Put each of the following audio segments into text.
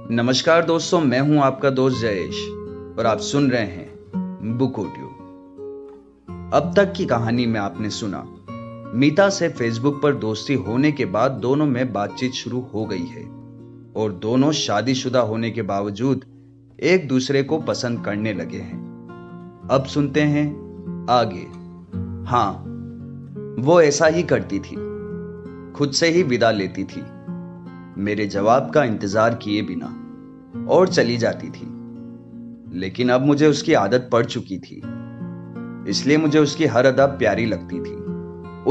नमस्कार दोस्तों, मैं हूं आपका दोस्त जयेश और आप सुन रहे हैं बुक ऑडियो। अब तक की कहानी में आपने सुना, मीता से फेसबुक पर दोस्ती होने के बाद दोनों में बातचीत शुरू हो गई है और दोनों शादीशुदा होने के बावजूद एक दूसरे को पसंद करने लगे हैं। अब सुनते हैं आगे। हाँ, वो ऐसा ही करती थी, खुद से ही विदा लेती थी, मेरे जवाब का इंतजार किए बिना, और चली जाती थी। लेकिन अब मुझे उसकी आदत पड़ चुकी थी, इसलिए मुझे उसकी हर अदा प्यारी लगती थी।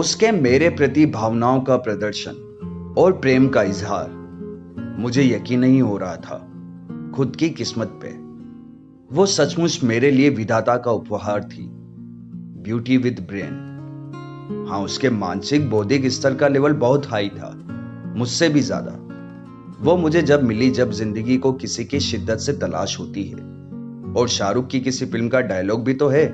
उसके मेरे प्रति भावनाओं का प्रदर्शन और प्रेम का इजहार, मुझे यकीन नहीं हो रहा था खुद की किस्मत पे। वो सचमुच मेरे लिए विधाता का उपहार थी, ब्यूटी विद ब्रेन। हाँ, उसके मानसिक बौद्धिक स्तर का लेवल बहुत हाई था, मुझसे भी ज्यादा। वो मुझे जब मिली जब जिंदगी को किसी की शिद्दत से तलाश होती है, और शाहरुख की किसी फिल्म का डायलॉग भी तो है,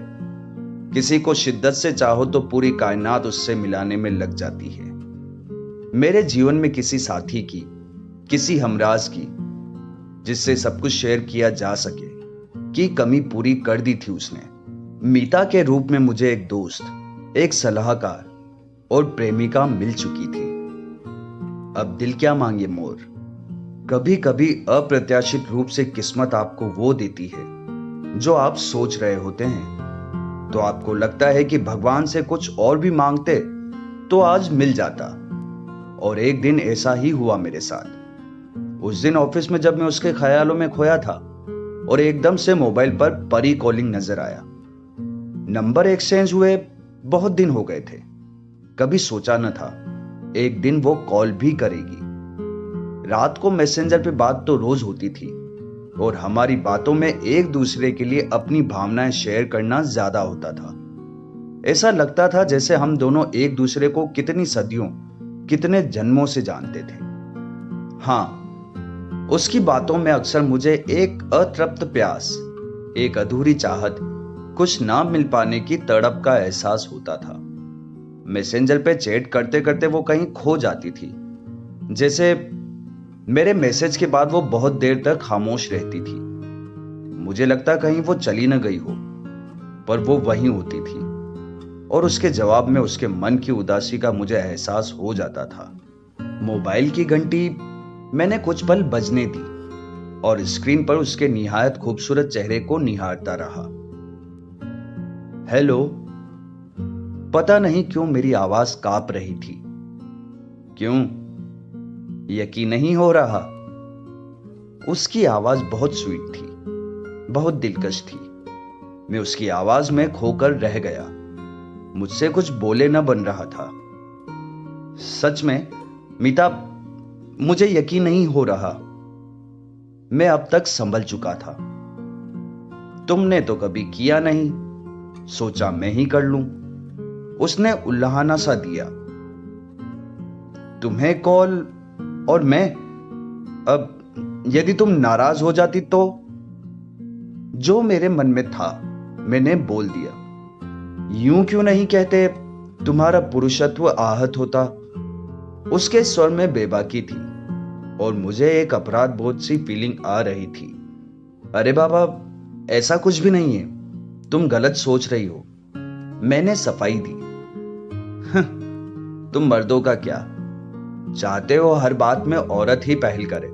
किसी को शिद्दत से चाहो तो पूरी कायनात उससे मिलाने में लग जाती है। मेरे जीवन में किसी साथी की, किसी हमराज की, जिससे सब कुछ शेयर किया जा सके, की कमी पूरी कर दी थी उसने। मीता के रूप में मुझे एक दोस्त, एक सलाहकार और प्रेमिका मिल चुकी थी। अब दिल क्या मांगे मोर। कभी कभी अप्रत्याशित रूप से किस्मत आपको वो देती है जो आप सोच रहे होते हैं, तो आपको लगता है कि भगवान से कुछ और भी मांगते तो आज मिल जाता। और एक दिन ऐसा ही हुआ मेरे साथ। उस दिन ऑफिस में जब मैं उसके ख्यालों में खोया था और एकदम से मोबाइल पर परी कॉलिंग नजर आया। नंबर एक्सचेंज हुए बहुत दिन हो गए थे, कभी सोचा न था एक दिन वो कॉल भी करेगी। रात को मैसेंजर पे बात तो रोज होती थी, और हमारी बातों में एक दूसरे के लिए अपनी भावनाएं शेयर करना ज्यादा होता था। ऐसा लगता था जैसे हम दोनों एक दूसरे को कितनी सदियों, कितने जन्मों से जानते थे। हाँ, उसकी बातों में अक्सर मुझे एक अतृप्त प्यास, एक अधूरी चाहत, कुछ ना मिल पाने की तड़प का एहसास होता था। मैसेंजर पे चैट करते करते वो कहीं खो जाती थी, जैसे मेरे मैसेज के बाद वो बहुत देर तक खामोश रहती थी। मुझे लगता कहीं वो चली न गई हो, पर वो वहीं होती थी, और उसके जवाब में उसके मन की उदासी का मुझे एहसास हो जाता था। मोबाइल की घंटी मैंने कुछ पल बजने दी और स्क्रीन पर उसके निहायत खूबसूरत चेहरे को निहारता रहा। हेलो। पता नहीं क्यों मेरी आवाज कांप रही थी। क्यों? यकीन नहीं हो रहा। उसकी आवाज बहुत स्वीट थी, बहुत दिलकश थी। मैं उसकी आवाज में खोकर रह गया। मुझसे कुछ बोले न बन रहा था। सच में मीता, मुझे यकीन नहीं हो रहा। मैं अब तक संभल चुका था। तुमने तो कभी किया नहीं, सोचा मैं ही कर लूं। उसने उल्लाहाना सा दिया। तुम्हें कॉल और मैं? अब यदि तुम नाराज हो जाती तो? जो मेरे मन में था मैंने बोल दिया। यूं क्यों नहीं कहते तुम्हारा पुरुषत्व आहत होता? उसके स्वर में बेबाकी थी और मुझे एक अपराध बोध सी फीलिंग आ रही थी। अरे बाबा, ऐसा कुछ भी नहीं है, तुम गलत सोच रही हो, मैंने सफाई दी। तुम मर्दों का क्या चाहते हो, हर बात में औरत ही पहल करे।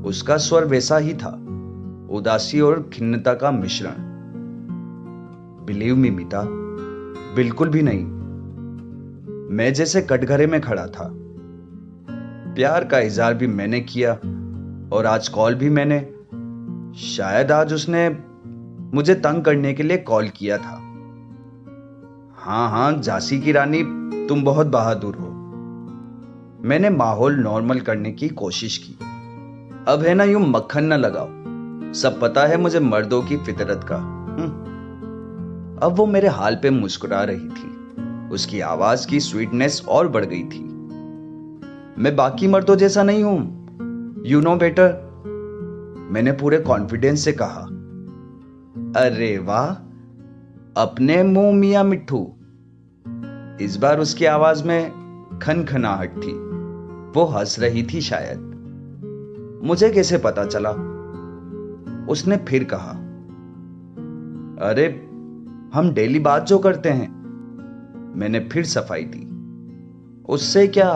उसका स्वर वैसा ही था, उदासी और खिन्नता का मिश्रण। बिलीव मी मीता, बिल्कुल भी नहीं। मैं जैसे कटघरे में खड़ा था। प्यार का इजहार भी मैंने किया और आज कॉल भी मैंने। शायद आज उसने मुझे तंग करने के लिए कॉल किया था। हाँ, झांसी की रानी, तुम बहुत बहादुर हो। मैंने माहौल नॉर्मल करने की कोशिश की। अब है ना, यूं मक्खन न लगाओ, सब पता है मुझे मर्दों की फितरत का। अब वो मेरे हाल पे मुस्कुरा रही थी। उसकी आवाज की स्वीटनेस और बढ़ गई थी। मैं बाकी मर्दों जैसा नहीं हूं, यू नो बेटर, मैंने पूरे कॉन्फिडेंस से कहा। अरे वाह, अपने मुंह मियां मिट्ठू। इस बार उसकी आवाज में खनखनाहट थी। वो हंस रही थी शायद। मुझे कैसे पता चला? उसने फिर कहा, अरे हम डेली बात जो करते हैं। मैंने फिर सफाई दी, उससे क्या,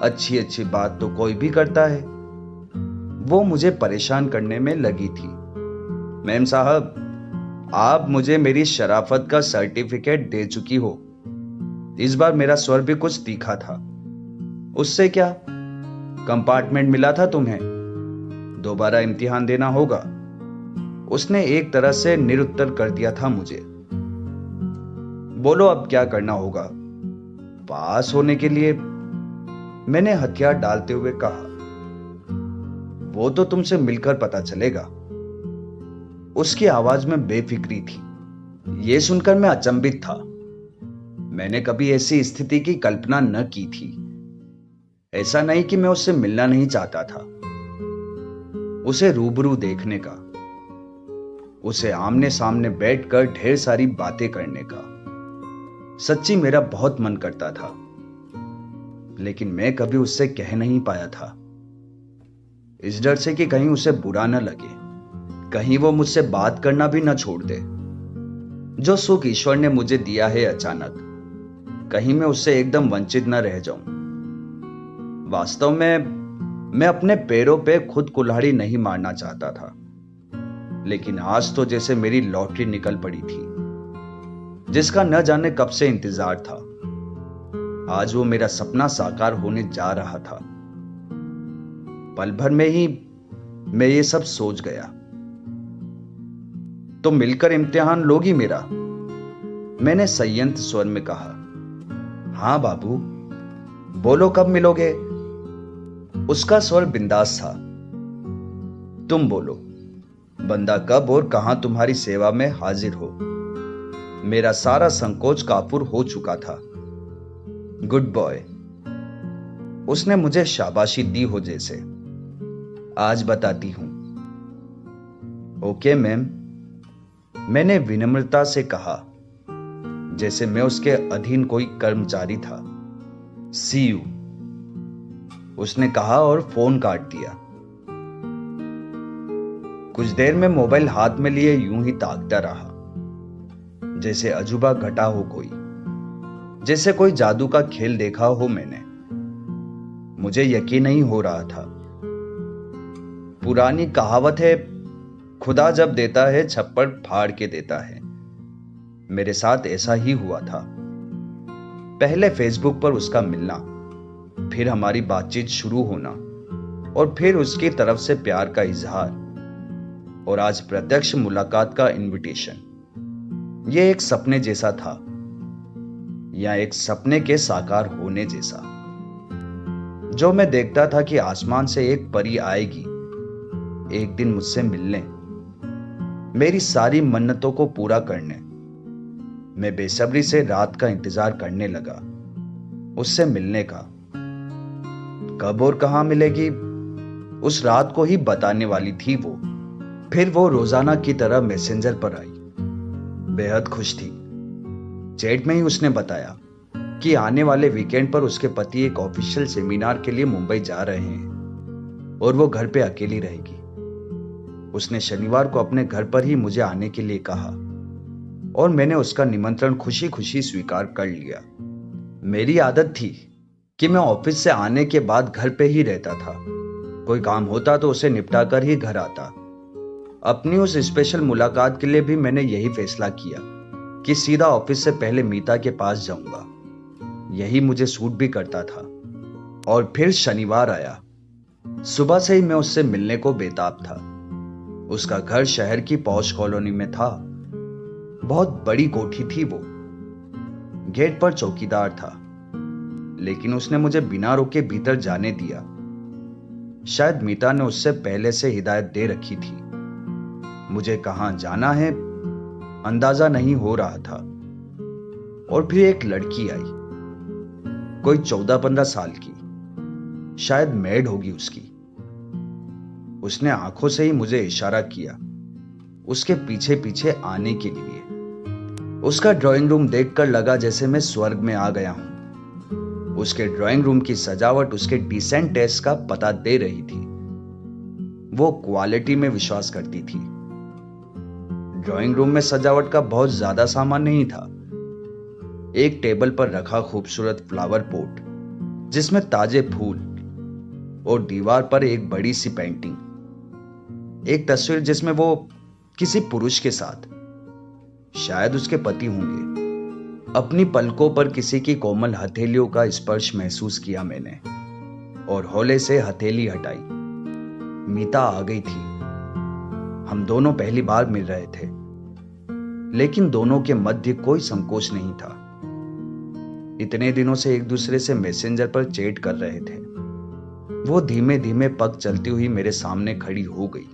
अच्छी अच्छी बात तो कोई भी करता है। वो मुझे परेशान करने में लगी थी। मैम साहब, आप मुझे मेरी शराफत का सर्टिफिकेट दे चुकी हो। इस बार मेरा स्वर भी कुछ तीखा था। उससे क्या, कंपार्टमेंट मिला था तुम्हें, दोबारा इम्तिहान देना होगा। उसने एक तरह से निरुत्तर कर दिया था मुझे। बोलो अब क्या करना होगा पास होने के लिए? मैंने हथियार डालते हुए कहा। वो तो तुमसे मिलकर पता चलेगा। उसकी आवाज में बेफिक्री थी। यह सुनकर मैं अचंभित था। मैंने कभी ऐसी स्थिति की कल्पना न की थी। ऐसा नहीं कि मैं उससे मिलना नहीं चाहता था, उसे रूबरू देखने का, उसे आमने सामने बैठकर ढेर सारी बातें करने का सच्ची मेरा बहुत मन करता था। लेकिन मैं कभी उससे कह नहीं पाया था, इस डर से कि कहीं उसे बुरा न लगे, कहीं वो मुझसे बात करना भी न छोड़ दे। जो सुख ईश्वर ने मुझे दिया है अचानक, कहीं मैं उससे एकदम वंचित न रह जाऊं। वास्तव में मैं अपने पैरों पे खुद कुल्हाड़ी नहीं मारना चाहता था, लेकिन आज तो जैसे मेरी लॉटरी निकल पड़ी थी, जिसका न जाने कब से इंतजार था। आज वो मेरा सपना साकार होने जा रहा था। पल भर में ही मैं ये सब सोच गया। तो मिलकर इम्तिहान लोगी मेरा? मैंने संयंत्र स्वर में कहा। हाँ बाबू, बोलो कब मिलोगे? उसका स्वर बिंदास था। तुम बोलो, बंदा कब और कहां तुम्हारी सेवा में हाजिर हो। मेरा सारा संकोच काफूर हो चुका था। Good boy. उसने मुझे शाबाशी दी हो जैसे। आज बताती हूं। ओके मैम, मैंने विनम्रता से कहा, जैसे मैं उसके अधीन कोई कर्मचारी था। सी यू, उसने कहा और फोन काट दिया। कुछ देर में मोबाइल हाथ में लिए यूं ही ताकता रहा, जैसे अजूबा घटा हो कोई, जैसे कोई जादू का खेल देखा हो मैंने। मुझे यकीन नहीं हो रहा था। पुरानी कहावत है, खुदा जब देता है छप्पड़ फाड़ के देता है। मेरे साथ ऐसा ही हुआ था। पहले फेसबुक पर उसका मिलना, फिर हमारी बातचीत शुरू होना, और फिर उसकी तरफ से प्यार का इजहार, और आज प्रत्यक्ष मुलाकात का इनविटेशन। यह एक सपने जैसा था, या एक सपने के साकार होने जैसा, जो मैं देखता था कि आसमान से एक परी आएगी एक दिन मुझसे मिलने, मेरी सारी मन्नतों को पूरा करने। मैं बेसब्री से रात का इंतजार करने लगा, उससे मिलने का। कब और कहां मिलेगी, उस रात को ही बताने वाली थी वो। फिर वो रोजाना की तरह मैसेंजर पर आई। बेहद खुश थी। चैट में ही उसने बताया कि आने वाले वीकेंड पर उसके पति एक ऑफिशियल सेमिनार के लिए मुंबई जा रहे हैं और वो घर पे अकेली रहेगी। उसने शनिवार को अपने घर पर ही मुझे आने के लिए कहा और मैंने उसका निमंत्रण खुशी खुशी स्वीकार कर लिया। मेरी आदत थी कि मैं ऑफिस से आने के बाद घर पे ही रहता था। कोई काम होता तो उसे निपटा कर ही घर आता। अपनी उस स्पेशल मुलाकात के लिए भी मैंने यही फैसला किया कि सीधा ऑफिस से पहले मीता के पास जाऊंगा। यही मुझे सूट भी करता था। और फिर शनिवार आया। सुबह से ही मैं उससे मिलने को बेताब था। उसका घर शहर की पॉश कॉलोनी में था। बहुत बड़ी कोठी थी वो। गेट पर चौकीदार था, लेकिन उसने मुझे बिना रोके भीतर जाने दिया। शायद मीता ने उससे पहले से हिदायत दे रखी थी। मुझे कहां जाना है अंदाजा नहीं हो रहा था। और फिर एक लड़की आई, कोई 14-15 साल की, शायद मेड होगी उसकी। उसने आंखों से ही मुझे इशारा किया उसके पीछे पीछे आने के लिए। उसका ड्राइंग रूम देखकर लगा जैसे मैं स्वर्ग में आ गया हूं। उसके ड्राइंग रूम की सजावट उसके डिसेंट टेस्ट का पता दे रही थी। वो क्वालिटी में विश्वास करती थी। ड्राइंग रूम में सजावट का बहुत ज्यादा सामान नहीं था। एक टेबल पर रखा खूबसूरत फ्लावर पॉट जिसमें ताजे फूल, और दीवार पर एक बड़ी सी पेंटिंग, एक तस्वीर जिसमें वो किसी पुरुष के साथ, शायद उसके पति होंगे। अपनी पलकों पर किसी की कोमल हथेलियों का स्पर्श महसूस किया मैंने और हौले से हथेली हटाई। मीता आ गई थी। हम दोनों पहली बार मिल रहे थे, लेकिन दोनों के मध्य कोई संकोच नहीं था। इतने दिनों से एक दूसरे से मैसेंजर पर चैट कर रहे थे। वो धीमे धीमे पग चलती हुई मेरे सामने खड़ी हो गई।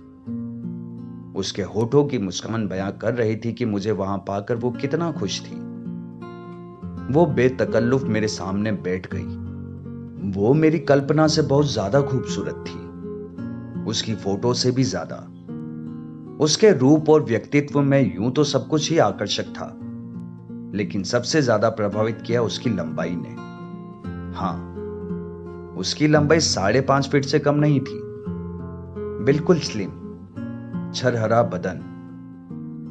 उसके होठों की मुस्कान बयां कर रही थी कि मुझे वहां पाकर वो कितना खुश थी। वो बेतकल्लुफ मेरे सामने बैठ गई। वो मेरी कल्पना से बहुत ज्यादा खूबसूरत थी, उसकी फोटो से भी ज्यादा। उसके रूप और व्यक्तित्व में यूं तो सब कुछ ही आकर्षक था, लेकिन सबसे ज्यादा प्रभावित किया उसकी लंबाई ने। हाँ, उसकी लंबाई 5.5 फीट से कम नहीं थी। बिल्कुल स्लिम, छरहरा बदन,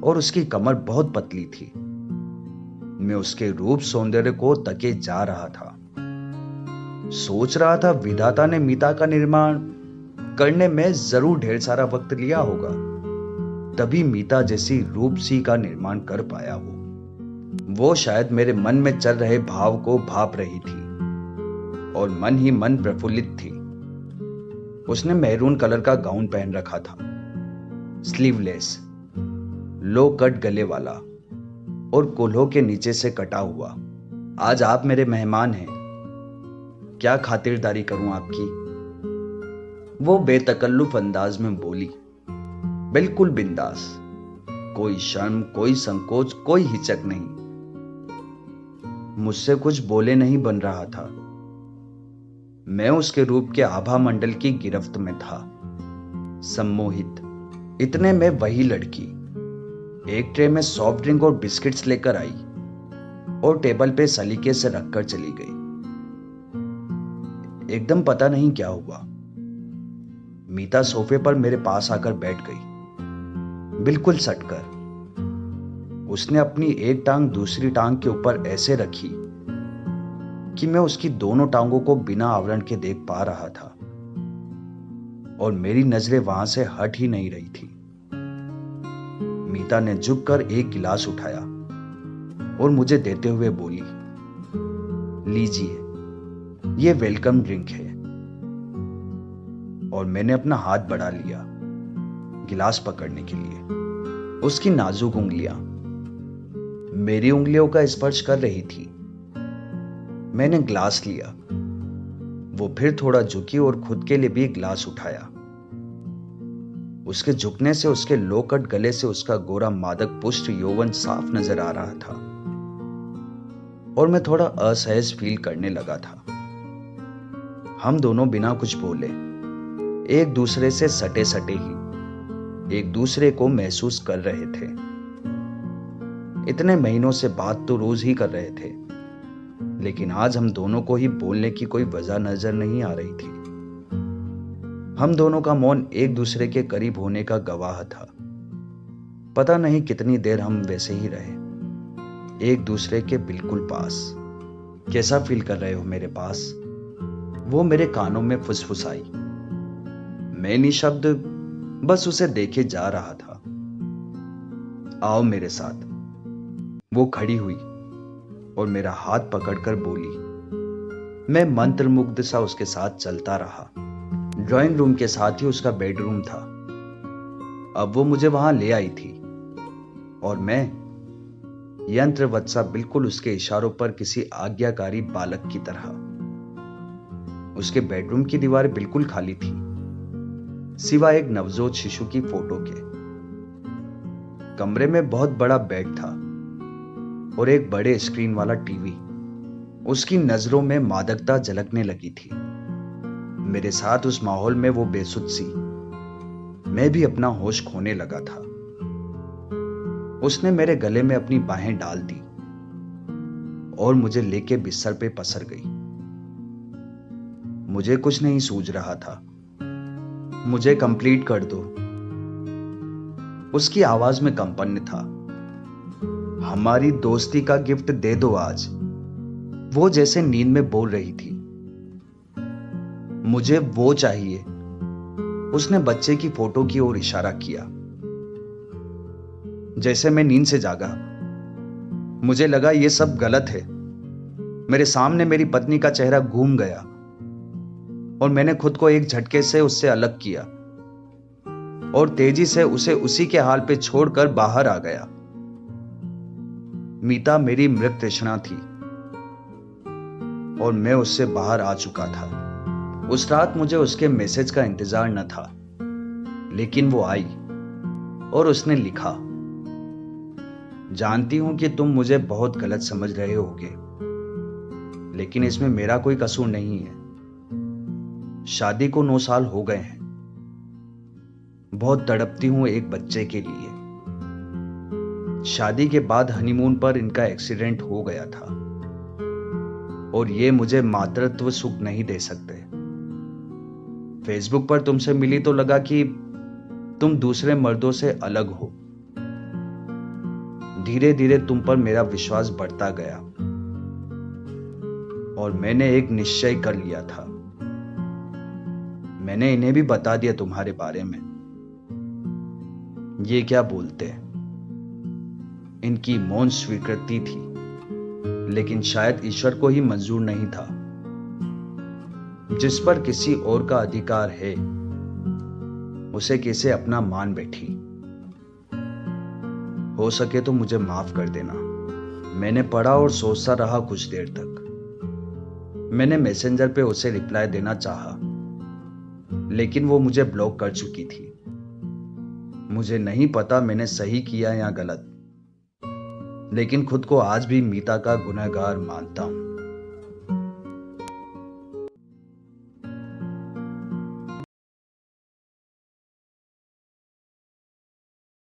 और उसकी कमर बहुत पतली थी। मैं उसके रूप सौंदर्य को तके जा रहा था। सोच रहा था विधाता ने मीता का निर्माण करने में जरूर ढेर सारा वक्त लिया होगा, तभी मीता जैसी रूपसी का निर्माण कर पाया। वो शायद मेरे मन में चल रहे भाव को भाप रही थी, और मन ही मन प्रफुल्लित थी। उसने मैरून कलर का गाउन पहन रखा था, स्लीवलेस, लो कट गले वाला और कोल्हों के नीचे से कटा हुआ। आज आप मेरे मेहमान हैं, क्या खातिरदारी करूं आपकी? वो बेतकल्लुफ अंदाज में बोली, बिल्कुल बिंदास, कोई शर्म, कोई संकोच, कोई हिचक नहीं। मुझसे कुछ बोले नहीं बन रहा था। मैं उसके रूप के आभा मंडल की गिरफ्त में था, सम्मोहित। इतने में वही लड़की एक ट्रे में सॉफ्ट ड्रिंक और बिस्किट्स लेकर आई और टेबल पे सलीके से रखकर चली गई। एकदम पता नहीं क्या हुआ, मीता सोफे पर मेरे पास आकर बैठ गई, बिल्कुल सटकर। उसने अपनी एक टांग दूसरी टांग के ऊपर ऐसे रखी कि मैं उसकी दोनों टांगों को बिना आवरण के देख पा रहा था, और मेरी नजरें वहां से हट ही नहीं रही थी। मीता ने झुककर एक गिलास उठाया और मुझे देते हुए बोली, लीजिए, ये वेलकम ड्रिंक है। और मैंने अपना हाथ बढ़ा लिया गिलास पकड़ने के लिए। उसकी नाजुक उंगलियां मेरी उंगलियों का स्पर्श कर रही थी। मैंने ग्लास लिया। वो फिर थोड़ा झुकी और खुद के लिए भी ग्लास उठाया। उसके झुकने से उसके लोकट गले से उसका गोरा मादक पुष्ट यौवन साफ नजर आ रहा था, और मैं थोड़ा असहज फील करने लगा था। हम दोनों बिना कुछ बोले, एक दूसरे से सटे सटे ही एक दूसरे को महसूस कर रहे थे। इतने महीनों से बात तो रोज ही कर रहे थे, लेकिन आज हम दोनों को ही बोलने की कोई वजह नजर नहीं आ रही थी। हम दोनों का मौन एक दूसरे के करीब होने का गवाह था। पता नहीं कितनी देर हम वैसे ही रहे, एक दूसरे के बिल्कुल पास। कैसा फील कर रहे हो मेरे पास? वो मेरे कानों में फुसफुसाई। मैं निशब्द बस उसे देखे जा रहा था। आओ मेरे साथ। वो खड़ी हुई और मेरा हाथ पकड़कर बोली। मैं मंत्रमुग्ध सा उसके साथ चलता रहा। ड्राइंग रूम के साथ ही उसका बेडरूम था। अब वो मुझे वहां ले आई थी, और मैं यंत्रवत सा बिल्कुल उसके इशारों पर किसी आज्ञाकारी बालक की तरह। उसके बेडरूम की दीवारें बिल्कुल खाली थी, सिवाय एक नवजोत शिशु की फोटो के। कमरे में बहुत बड़ा बेड था और एक बड़े स्क्रीन वाला टीवी। उसकी नजरों में मादकता झलकने लगी थी। मेरे साथ उस माहौल में वो बेसुध सी। मैं भी अपना होश खोने लगा था। उसने मेरे गले में अपनी बाहें डाल दी और मुझे लेके बिस्तर पे पसर गई। मुझे कुछ नहीं सूझ रहा था। मुझे कंप्लीट कर दो। उसकी आवाज में कंपन था। हमारी दोस्ती का गिफ्ट दे दो आज, वो जैसे नींद में बोल रही थी। मुझे वो चाहिए। उसने बच्चे की फोटो की ओर इशारा किया। जैसे मैं नींद से जागा, मुझे लगा ये सब गलत है। मेरे सामने मेरी पत्नी का चेहरा घूम गया और मैंने खुद को एक झटके से उससे अलग किया और तेजी से उसे उसी के हाल पे छोड़कर बाहर आ गया। मीता मेरी मृत तृष्णा थी और मैं उससे बाहर आ चुका था। उस रात मुझे उसके मैसेज का इंतजार न था, लेकिन वो आई और उसने लिखा, जानती हूं कि तुम मुझे बहुत गलत समझ रहे होगे, लेकिन इसमें मेरा कोई कसूर नहीं है। शादी को 9 साल हो गए हैं। बहुत तड़पती हूं एक बच्चे के लिए। शादी के बाद हनीमून पर इनका एक्सीडेंट हो गया था और ये मुझे मातृत्व सुख नहीं दे सकते। फेसबुक पर तुमसे मिली तो लगा कि तुम दूसरे मर्दों से अलग हो। धीरे धीरे तुम पर मेरा विश्वास बढ़ता गया और मैंने एक निश्चय कर लिया था। मैंने इन्हें भी बता दिया तुम्हारे बारे में। ये क्या बोलते, इनकी मौन स्वीकृति थी, लेकिन शायद ईश्वर को ही मंजूर नहीं था। जिस पर किसी और का अधिकार है, उसे कैसे अपना मान बैठी। हो सके तो मुझे माफ कर देना। मैंने पढ़ा और सोचता रहा कुछ देर तक। मैंने मैसेंजर पे उसे रिप्लाई देना चाहा, लेकिन वो मुझे ब्लॉक कर चुकी थी। मुझे नहीं पता मैंने सही किया या गलत, लेकिन खुद को आज भी मीता का गुनहगार मानता हूं।